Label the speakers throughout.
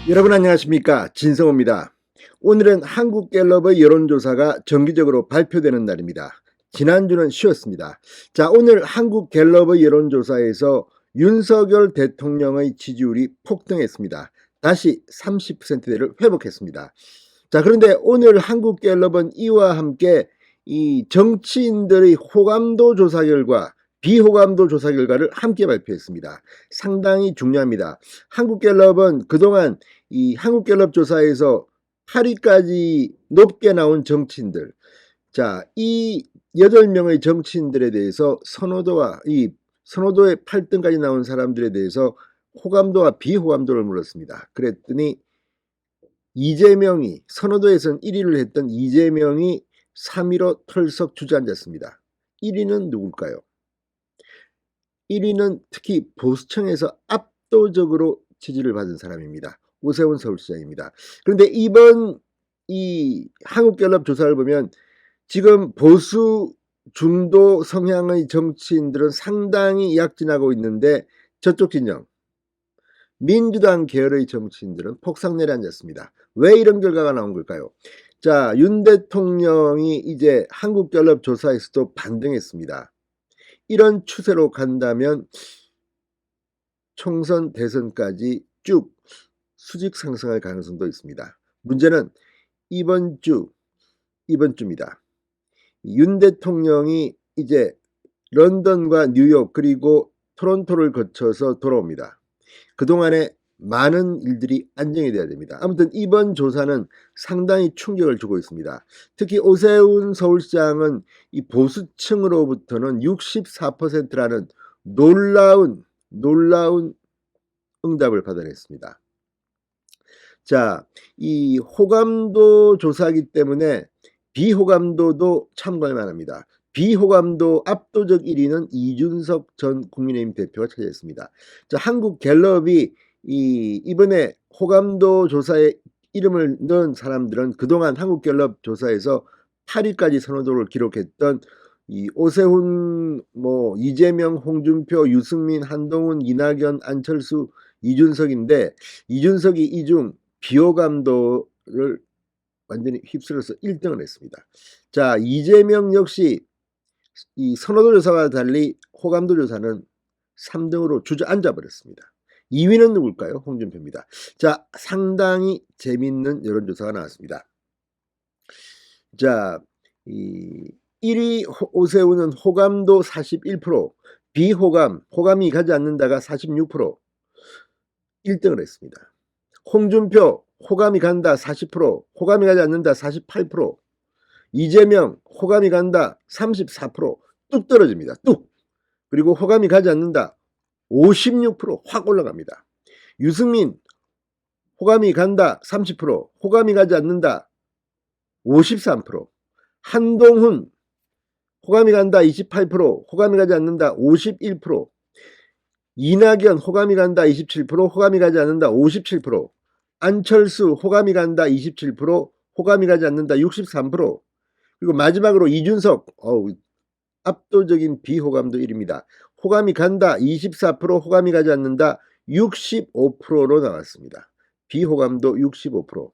Speaker 1: 여러분 안녕하십니까, 진성호입니다. 오늘은 한국갤럽의 여론조사가 정기적으로 발표되는 날입니다. 지난주는 쉬었습니다. 자, 오늘 한국갤럽의 여론조사에서 윤석열 대통령의 지지율이 폭등했습니다. 다시 30%대를 회복했습니다. 자, 그런데 오늘 한국갤럽은 이와 함께 이 정치인들의 호감도 조사 결과, 비호감도 조사 결과를 함께 발표했습니다. 상당히 중요합니다. 한국갤럽은 그동안 이 한국갤럽 조사에서 8위까지 높게 나온 정치인들, 자, 이 8명의 정치인들에 대해서 선호도에 8등까지 나온 사람들에 대해서 호감도와 비호감도를 물었습니다. 그랬더니 이재명이, 선호도에서는 1위를 했던 이재명이 3위로 털썩 주저앉았습니다. 1위는 누굴까요? 1위는 특히 보수층에서 압도적으로 지지를 받은 사람입니다. 오세훈 서울시장입니다. 그런데 이번 이 한국갤럽 조사를 보면 지금 보수 중도 성향의 정치인들은 상당히 약진하고 있는데, 저쪽 진영 민주당 계열의 정치인들은 폭삭 내려앉았습니다. 왜 이런 결과가 나온 걸까요? 자, 윤 대통령이 이제 한국갤럽 조사에서도 반등했습니다. 이런 추세로 간다면 총선 대선까지 쭉 수직 상승할 가능성도 있습니다. 문제는 이번 주입니다. 윤 대통령이 이제 런던과 뉴욕 그리고 토론토를 거쳐서 돌아옵니다. 그동안에 많은 일들이 안정이 돼야 됩니다. 아무튼 이번 조사는 상당히 충격을 주고 있습니다. 특히 오세훈 서울시장은 이 보수층으로부터는 64%라는 놀라운 응답을 받아냈습니다. 자, 이 호감도 조사이기 때문에 비호감도도 참고할 만합니다. 비호감도 압도적 1위는 이준석 전 국민의힘 대표가 차지했습니다. 자, 한국갤럽이 이번에 호감도 조사에 이름을 넣은 사람들은 그동안 한국갤럽 조사에서 8위까지 선호도를 기록했던 이 오세훈, 이재명, 홍준표, 유승민, 한동훈, 이낙연, 안철수, 이준석인데, 이준석이 이 중 비호감도를 완전히 휩쓸어서 1등을 했습니다. 자, 이재명 역시 이 선호도 조사와 달리 호감도 조사는 3등으로 주저앉아 버렸습니다. 2위는 누굴까요? 홍준표입니다. 자, 상당히 재밌는 여론조사가 나왔습니다. 자, 이 1위 오세훈은 호감도 41%, 호감이 가지 않는다가 46%, 1등을 했습니다. 홍준표 호감이 간다 40%, 호감이 가지 않는다 48%, 이재명 호감이 간다 34%뚝 떨어집니다. 뚝. 그리고 호감이 가지 않는다 56%확 올라갑니다. 유승민 호감이 간다 30%, 호감이 가지 않는다 53%, 한동훈 호감이 간다 28%, 호감이 가지 않는다 51%, 이낙연 호감이 간다 27%, 호감이 가지 않는다 57%, 안철수 호감이 간다 27%, 호감이 가지 않는다 63%, 그리고 마지막으로 이준석, 압도적인 비호감도 1위입니다. 호감이 간다 24%, 호감이 가지 않는다 65%로 나왔습니다. 비호감도 65%.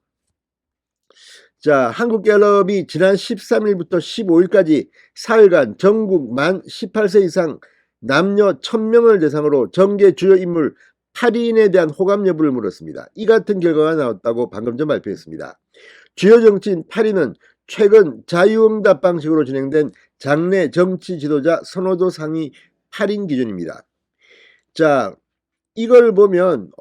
Speaker 1: 자, 한국갤럽이 지난 13일부터 15일까지 사흘간 전국 만 18세 이상 남녀 1000명을 대상으로 정계 주요 인물 8인에 대한 호감 여부를 물었습니다. 이 같은 결과가 나왔다고 방금 전 발표했습니다. 주요 정치인 8인은 최근 자유응답 방식으로 진행된 장내 정치 지도자 선호도 상위 8인 기준입니다. 자, 이걸 보면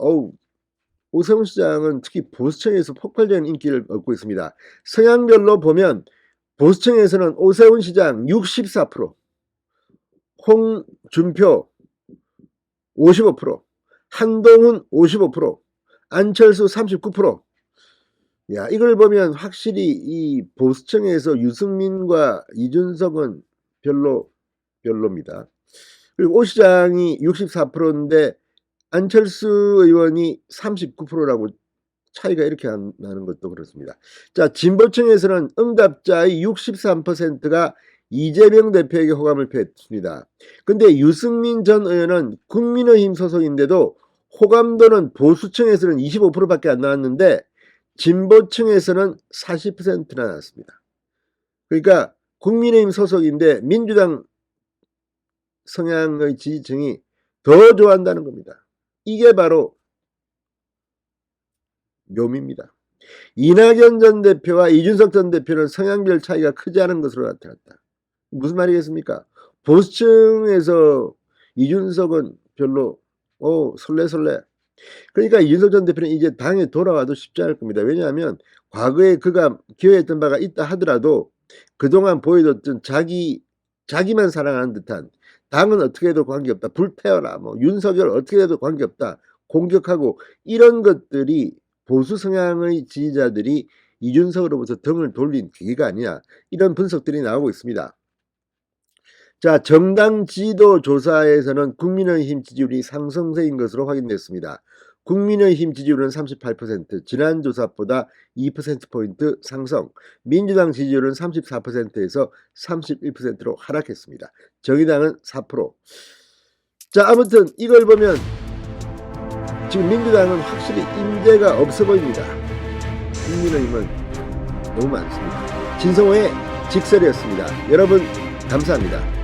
Speaker 1: 오세훈 시장은 특히 보수층에서 폭발적인 인기를 얻고 있습니다. 성향별로 보면 보수층에서는 오세훈 시장 64%, 홍준표 55%, 한동훈 55%, 안철수 39%. 야, 이걸 보면 확실히 이 보수층에서 유승민과 이준석은 별로입니다. 그리고 오 시장이 64%인데 안철수 의원이 39%라고 차이가 이렇게 나는 것도 그렇습니다. 자, 진보층에서는 응답자의 63%가 이재명 대표에게 호감을 표했습니다. 근데 유승민 전 의원은 국민의힘 소속인데도 호감도는 보수층에서는 25%밖에 안 나왔는데 진보층에서는 40%나 나왔습니다. 그러니까 국민의힘 소속인데 민주당 성향의 지지층이 더 좋아한다는 겁니다. 이게 바로 묘미입니다. 이낙연 전 대표와 이준석 전 대표는 성향별 차이가 크지 않은 것으로 나타났다. 무슨 말이겠습니까? 보수층에서 이준석은 별로 설레. 그러니까 이준석 전 대표는 이제 당에 돌아와도 쉽지 않을 겁니다. 왜냐하면 과거에 그가 기여했던 바가 있다 하더라도 그동안 보여줬던 자기만 사랑하는 듯한 당은 어떻게 해도 관계없다. 불태워라. 윤석열 어떻게 해도 관계없다. 공격하고 이런 것들이 보수 성향의 지지자들이 이준석으로부터 등을 돌린 계기가 아니냐. 이런 분석들이 나오고 있습니다. 자, 정당 지지도 조사에서는 국민의힘 지지율이 상승세인 것으로 확인됐습니다. 국민의힘 지지율은 38%, 지난 조사보다 2%포인트 상승, 민주당 지지율은 34%에서 31%로 하락했습니다. 정의당은 4%. 자, 아무튼 이걸 보면 지금 민주당은 확실히 인재가 없어 보입니다. 국민의힘은 너무 많습니다. 진성호의 직설이었습니다. 여러분 감사합니다.